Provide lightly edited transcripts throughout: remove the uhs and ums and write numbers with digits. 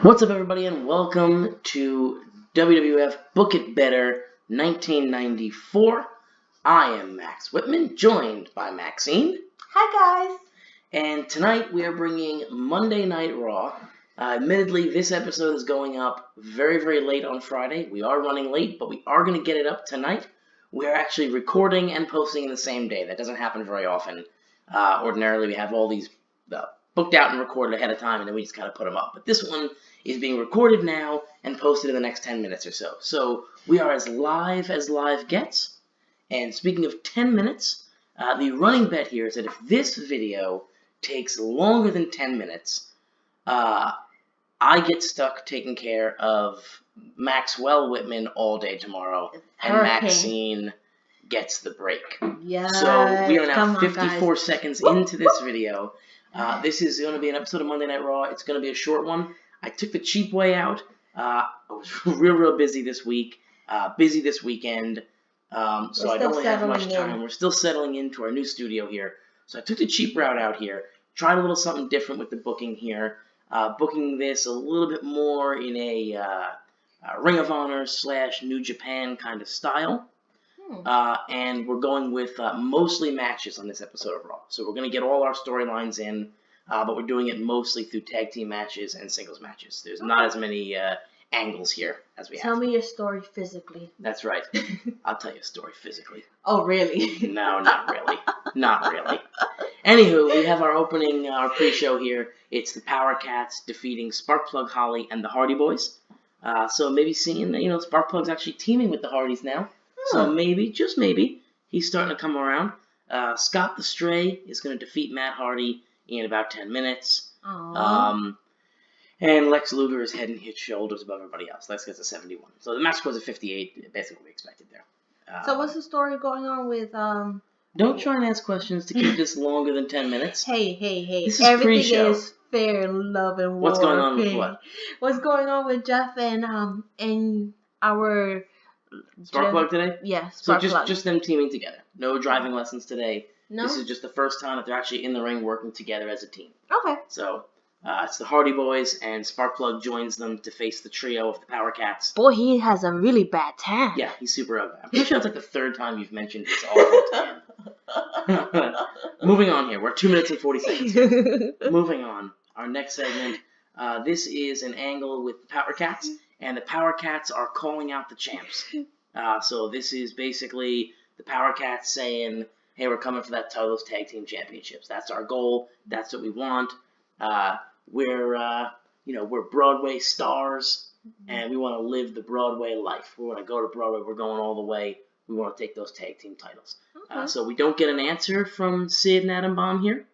What's up, everybody, and welcome to WWF Book It Better 1994. I am Max Whitman, joined by Maxine. Hi, guys. And tonight we are bringing Monday Night Raw. Admittedly, this episode is going up very, very late on Friday. We are running late, but we are going to get it up tonight. We are actually recording and posting in the same day. That doesn't happen very often. Ordinarily, we have all these booked out and recorded ahead of time, and then we just kind of put them up. But this one is being recorded now and posted in the next 10 minutes or so. So we are as live gets. And speaking of 10 minutes, the running bet here is that if this video takes longer than 10 minutes, I get stuck taking care of Maxwell Whitman all day tomorrow, and Maxine gets the break. Yeah. So we are now 54 seconds into this video. This is going to be an episode of Monday Night Raw. It's going to be a short one. I took the cheap way out. I was real busy this week, busy this weekend, so I don't really have much time. We're still settling into our new studio here. So I took the cheap route out here, tried a little something different with the booking here, booking this a little bit more in a Ring of Honor / New Japan kind of style. And we're going with mostly matches on this episode of Raw. So we're going to get all our storylines in, but we're doing it mostly through tag team matches and singles matches. There's not as many angles here as we have. Tell me your story physically. That's right. I'll tell you a story physically. Oh, really? No, not really. Not really. Anywho, we have our opening, our pre-show here. It's the Power Cats defeating Sparkplug Holly and the Hardy Boys. So maybe seeing, Sparkplug's actually teaming with the Hardys now. So maybe, just maybe, he's starting to come around. Scott the Stray is going to defeat Matt Hardy in about 10 minutes. And Lex Luger is head and shoulders above everybody else. Lex gets a 71. So the match scores a 58, basically what we expected there. So what's the story going on with... Don't try and ask questions to keep this longer than 10 minutes. Hey. This is Everything pre-show. is fair and love and war. What's going on with what? What's going on with Jeff and our... Sparkplug today? Yes, So just them teaming together. No driving lessons today. No? This is just the first time that they're actually in the ring working together as a team. Okay. So it's the Hardy Boys, and Sparkplug joins them to face the trio of the Power Cats. Boy, he has a really bad tan. Yeah, he's super ugly. I'm pretty sure it's like the third time you've mentioned his awful tan. Moving on here. We're 2 minutes and 40 seconds. Moving on. Our next segment. This is an angle with the Power Cats. And the Power Cats are calling out the champs. So this is basically the Power Cats saying, hey, we're coming for those tag team championships. That's our goal. That's what we want. We're Broadway stars, and we want to live the Broadway life. We want to go to Broadway. We're going all the way. We want to take those tag team titles. Okay. So we don't get an answer from Sid and Adam Bomb here.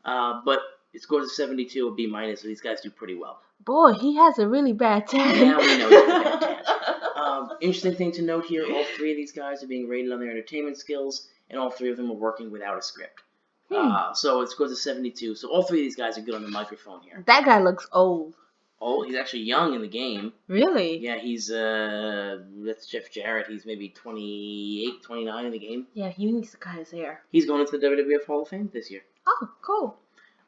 But it scores a 72, a B-, so these guys do pretty well. Boy, he has a really bad tan. Yeah, we know he has a bad tan. Interesting thing to note here, all three of these guys are being rated on their entertainment skills, and all three of them are working without a script. So it scores a 72. So all three of these guys are good on the microphone here. That guy looks old. Oh, he's actually young in the game. Really? Yeah, he's, that's Jeff Jarrett. He's maybe 28, 29 in the game. Yeah, he needs to cut his hair. He's going into the WWF Hall of Fame this year. Oh, cool.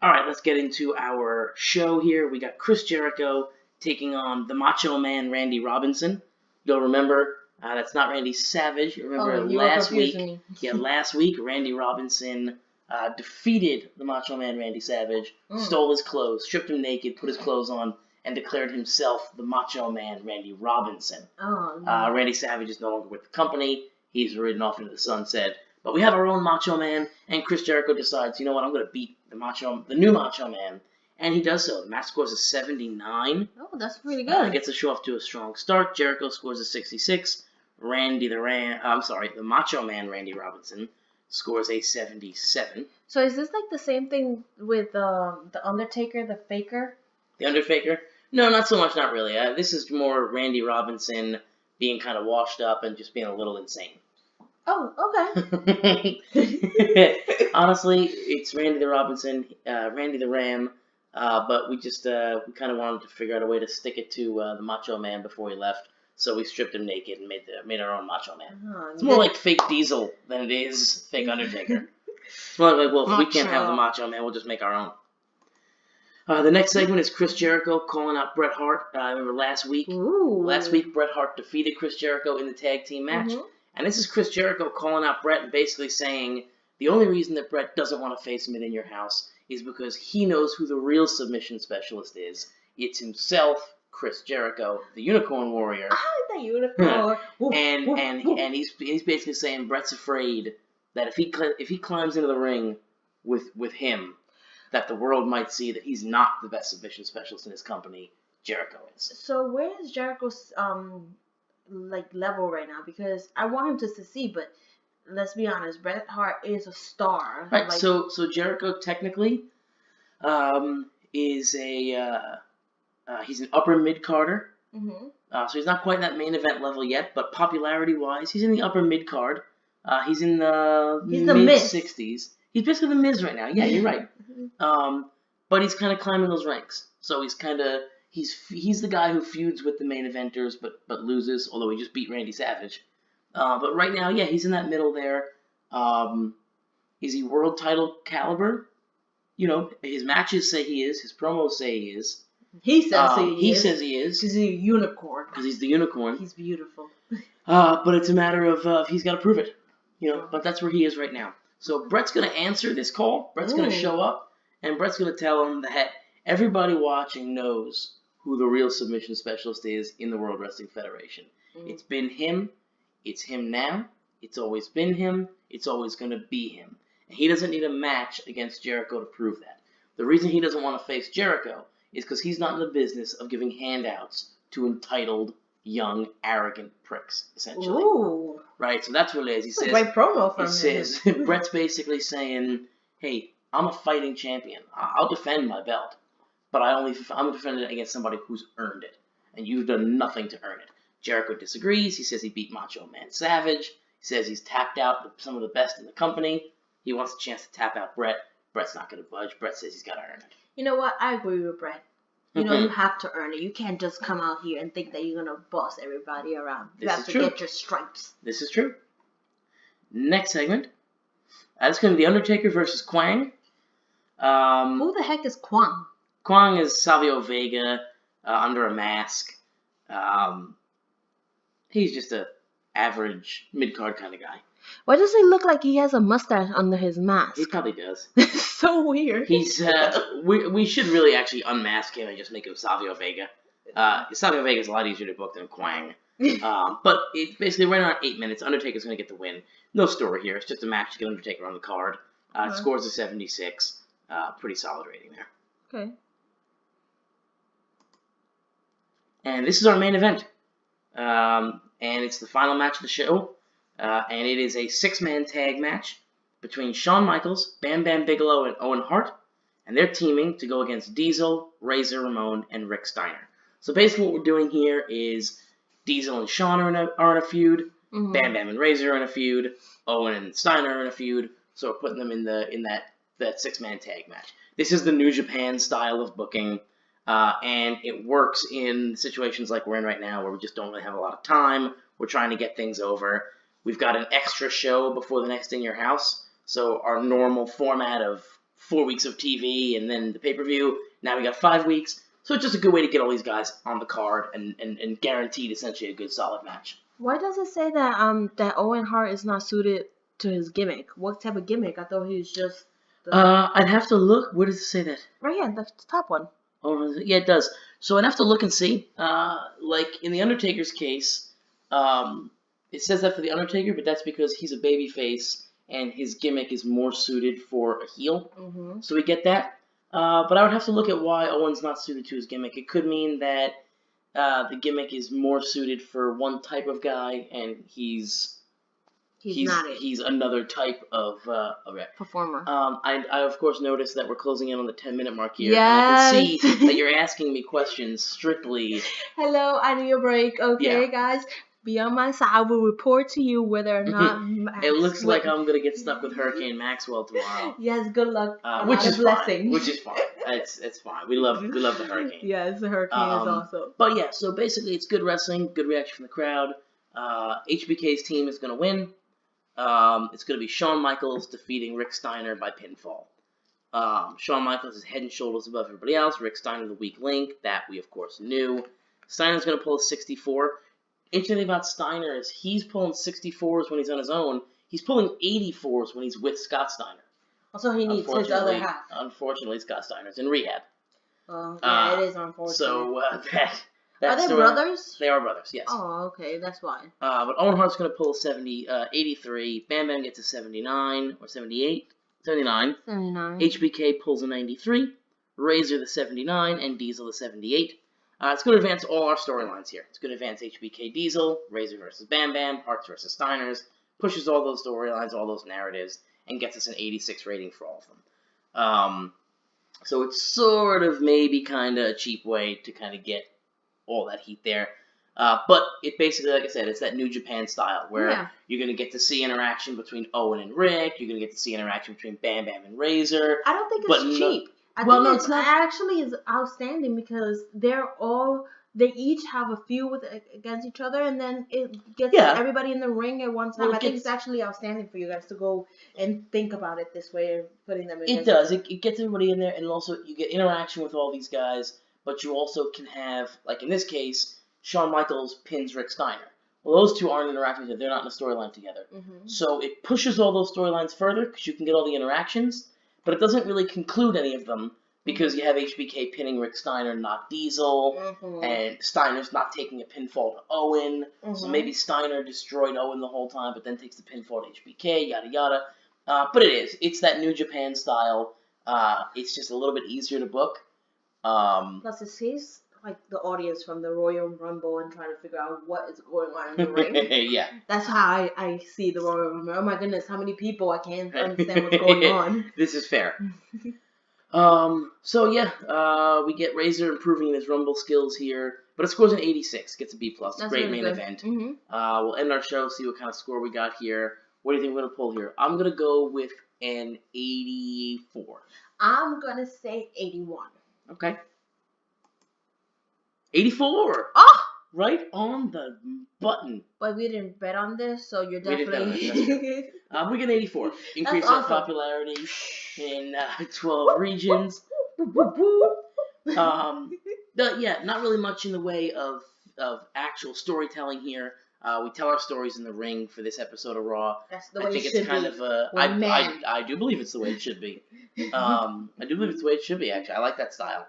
All right, let's get into our show here. We got Chris Jericho taking on the Macho Man, Randy Robinson. You'll remember, that's not Randy Savage. You remember last week? Yeah, last week, Randy Robinson defeated the Macho Man, Randy Savage, stole his clothes, stripped him naked, put his clothes on, and declared himself the Macho Man, Randy Robinson. Oh, no. Randy Savage is no longer with the company. He's ridden off into the sunset. But we have our own Macho Man, and Chris Jericho decides, you know what, I'm going to beat the new Macho Man. And he does so. The match scores a 79. Oh, that's pretty good. Gets the show off to a strong start. Jericho scores a 66. The Macho Man, Randy Robinson, scores a 77. So is this like the same thing with the Undertaker, the Faker? The Undertaker? No, not so much, not really. This is more Randy Robinson being kind of washed up and just being a little insane. Oh, okay. Honestly, it's Randy the Ram, but we kind of wanted to figure out a way to stick it to the Macho Man before he left, so we stripped him naked and made our own Macho Man. It's more like fake Diesel than it is fake Undertaker. It's more like, well, if we can't have the Macho Man, we'll just make our own. The next segment is Chris Jericho calling out Bret Hart. Remember last week? Ooh. Last week, Bret Hart defeated Chris Jericho in the tag team match. Mhm. And this is Chris Jericho calling out Bret and basically saying the only reason that Bret doesn't want to face him in your house is because he knows who the real submission specialist is. It's himself, Chris Jericho, the Unicorn Warrior. I like the unicorn. and he's basically saying Bret's afraid that if he climbs into the ring with him, that the world might see that he's not the best submission specialist in his company. Jericho is. So where is Jericho's level right now? Because I want him to succeed, but let's be honest, Bret Hart is a star. Right. So Jericho technically is he's an upper mid carder. Mm-hmm. So he's not quite that main event level yet, but popularity wise, he's in the upper mid card. He's in the mid 60s. He's basically the Miz right now. Yeah, you're right. But he's kind of climbing those ranks. So he's the guy who feuds with the main eventers, but loses. Although he just beat Randy Savage. But right now, yeah, he's in that middle there. Is he world title caliber? You know, his matches say he is. His promos say he is. He says he says he is. Because he's a unicorn. Because he's the unicorn. He's beautiful. But it's a matter of he's got to prove it. You know, but that's where he is right now. So Bret's going to answer this call. Bret's going to show up, and Bret's going to tell him that everybody watching knows who the real submission specialist is in the World Wrestling Federation. It's been him. It's him now. It's always been him. It's always going to be him. And he doesn't need a match against Jericho to prove that. The reason he doesn't want to face Jericho is because he's not in the business of giving handouts to entitled, young, arrogant pricks, essentially. Ooh. Right, so that's what it is. He says, a great promo from him. He says, Bret's basically saying, hey, I'm a fighting champion. I'll defend my belt. But I'm defending it against somebody who's earned it. And you've done nothing to earn it. Jericho disagrees. He says he beat Macho Man Savage. He says he's tapped out some of the best in the company. He wants a chance to tap out Bret. Bret's not going to budge. Bret says he's got to earn it. You know what? I agree with Bret. You know, you have to earn it. You can't just come out here and think that you're going to boss everybody around. You have to get your stripes. This is true. Next segment. That's going to be The Undertaker versus Kwang. Who the heck is Kwang? Kwang is Savio Vega under a mask. He's just a average mid-card kind of guy. Why does he look like he has a mustache under his mask? He probably does. It's so weird. He's we should really actually unmask him and just make him Savio Vega. Savio Vega is a lot easier to book than Kwang. But it's basically right around 8 minutes. Undertaker's going to get the win. No story here. It's just a match to get Undertaker on the card. Scores a 76. Pretty solid rating there. Okay. And this is our main event. And it's the final match of the show. And it is a 6-man tag match between Shawn Michaels, Bam Bam Bigelow, and Owen Hart. And they're teaming to go against Diesel, Razor Ramon, and Rick Steiner. So basically what we're doing here is Diesel and Shawn are in a feud. Mm-hmm. Bam Bam and Razor are in a feud. Owen and Steiner are in a feud. So we're putting them in that 6-man tag match. This is the New Japan style of booking. And it works in situations like we're in right now where we just don't really have a lot of time. We're trying to get things over. We've got an extra show before the next In Your House. So our normal format of 4 weeks of TV and then the pay-per-view, now we got 5 weeks. So it's just a good way to get all these guys on the card and guaranteed essentially a good solid match. Why does it say that that Owen Hart is not suited to his gimmick? What type of gimmick? I thought he was just... I'd have to look. Where does it say that? Right here, the top one. Oh, yeah, it does. So I'd have to look and see. Like in The Undertaker's case, it says that for The Undertaker, but that's because he's a babyface and his gimmick is more suited for a heel. Mm-hmm. So we get that. But I would have to look at why Owen's not suited to his gimmick. It could mean that the gimmick is more suited for one type of guy, and he's another type of performer. I of course noticed that we're closing in on the 10-minute mark here. Yes. And I can see that you're asking me questions strictly. Hello, I need a break. Okay, guys. Be on my side. I will report to you whether or not. It looks like I'm gonna get stuck with Hurricane Maxwell tomorrow. Yes, good luck. Which is fine. Which is fine. It's fine. We love the Hurricane. Yes, the Hurricane is awesome. But yeah, so basically it's good wrestling, good reaction from the crowd. HBK's team is gonna win. It's gonna be Shawn Michaels defeating Rick Steiner by pinfall. Shawn Michaels is head and shoulders above everybody else. Rick Steiner, the weak link. That we, of course, knew. Steiner's going to pull a 64. Interesting thing about Steiner is he's pulling 64s when he's on his own. He's pulling 84s when he's with Scott Steiner. Also, he needs his other half. Unfortunately, Scott Steiner's in rehab. Yeah, it is unfortunate. So, are they brothers? They are brothers, yes. Oh, okay, that's why. But Owen Hart's going to pull 83. Bam Bam gets a 79, or 78? 79. 79. HBK pulls a 93. Razor the 79, and Diesel the 78. It's going to advance all our storylines here. It's going to advance HBK Diesel, Razor versus Bam Bam, Harts versus Steiners, pushes all those storylines, all those narratives, and gets us an 86 rating for all of them. So it's sort of maybe kind of a cheap way to kind of get all that heat there. But it basically, like I said, it's that New Japan style where you're going to get to see interaction between Owen and Rick. You're going to get to see interaction between Bam Bam and Razor. I don't think it's cheap. I think it's not. Actually is outstanding because they each have a feud against each other, and then it gets everybody in the ring at one time. Well, I think it's actually outstanding for you guys to go and think about it this way, putting them in. It does. It gets everybody in there, and also you get interaction with all these guys, but you also can have, like in this case, Shawn Michaels pins Rick Steiner. Well, those two aren't interacting together. They're not in a storyline together. Mm-hmm. So it pushes all those storylines further because you can get all the interactions, but it doesn't really conclude any of them because you have HBK pinning Rick Steiner, not Diesel, and Steiner's not taking a pinfall to Owen. So maybe Steiner destroyed Owen the whole time, but then takes the pinfall to HBK, yada yada. But it's that New Japan style. It's just a little bit easier to book. Plus, it saves like the audience from the Royal Rumble and trying to figure out what is going on in the ring. Yeah. That's how I see the Royal Rumble. Oh my goodness, how many people? I can't understand what's going on. This is fair. So yeah, we get Razor improving his Rumble skills here, but it scores an 86, gets a B+. That's great really main event. Mm-hmm. We'll end our show, see what kind of score we got here. What do you think we're going to pull here? I'm going to go with an 84. I'm going to say 81. Okay. 84! Oh! Right on the button. But we didn't bet on this, so you're definitely... we get 84. Increase our popularity in 12 regions. Yeah, not really much in the way of actual storytelling here. We tell our stories in the ring for this episode of Raw. That's the way it should be. I do believe it's the way it should be. I do believe it's the way it should be, actually. I like that style.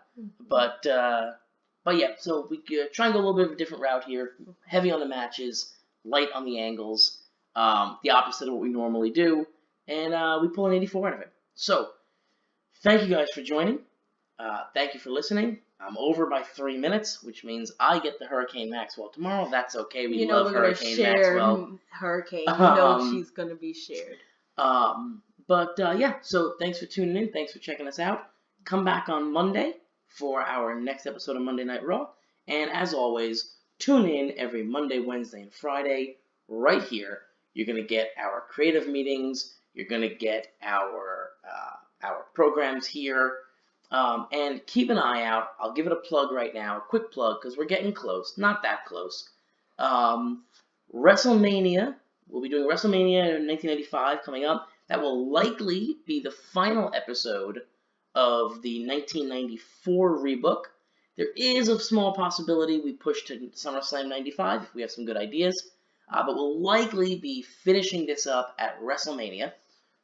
But yeah, so we try and go a little bit of a different route here. Heavy on the matches, light on the angles, the opposite of what we normally do. And we pull an 84 out of it. So, thank you guys for joining. Thank you for listening. I'm over by 3 minutes, which means I get the Hurricane Maxwell tomorrow. That's okay. We love Hurricane Maxwell. Hurricane. You know she's going to be shared. Yeah, so thanks for tuning in. Thanks for checking us out. Come back on Monday for our next episode of Monday Night Raw. And as always, tune in every Monday, Wednesday, and Friday right here. You're going to get our creative meetings. You're going to get our programs here. And keep an eye out. I'll give it a plug right now, a quick plug, because we're getting close. Not that close. WrestleMania. We'll be doing WrestleMania in 1995 coming up. That will likely be the final episode of the 1994 rebook. There is a small possibility we push to SummerSlam 95 if we have some good ideas. But we'll likely be finishing this up at WrestleMania.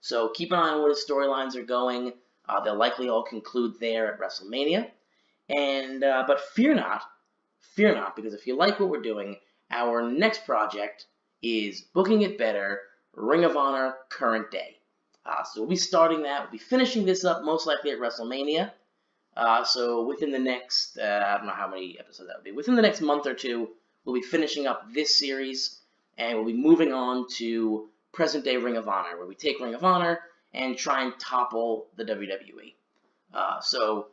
So keep an eye on where the storylines are going. They'll likely all conclude there at WrestleMania. But fear not, because if you like what we're doing, our next project is Booking It Better, Ring of Honor, Current Day. So we'll be starting that. We'll be finishing this up most likely at WrestleMania. So within the next, I don't know how many episodes that would be. Within the next month or two, we'll be finishing up this series, and we'll be moving on to present day Ring of Honor, where we take Ring of Honor and try and topple the WWE. So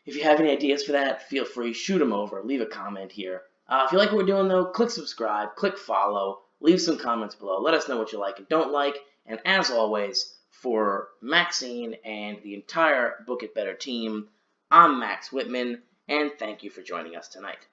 if you have any ideas for that, feel free, shoot them over, leave a comment here. If you like what we're doing, though, click subscribe, click follow, leave some comments below. Let us know what you like and don't like. And as always, for Maxine and the entire Book It Better team, I'm Max Whitman, and thank you for joining us tonight.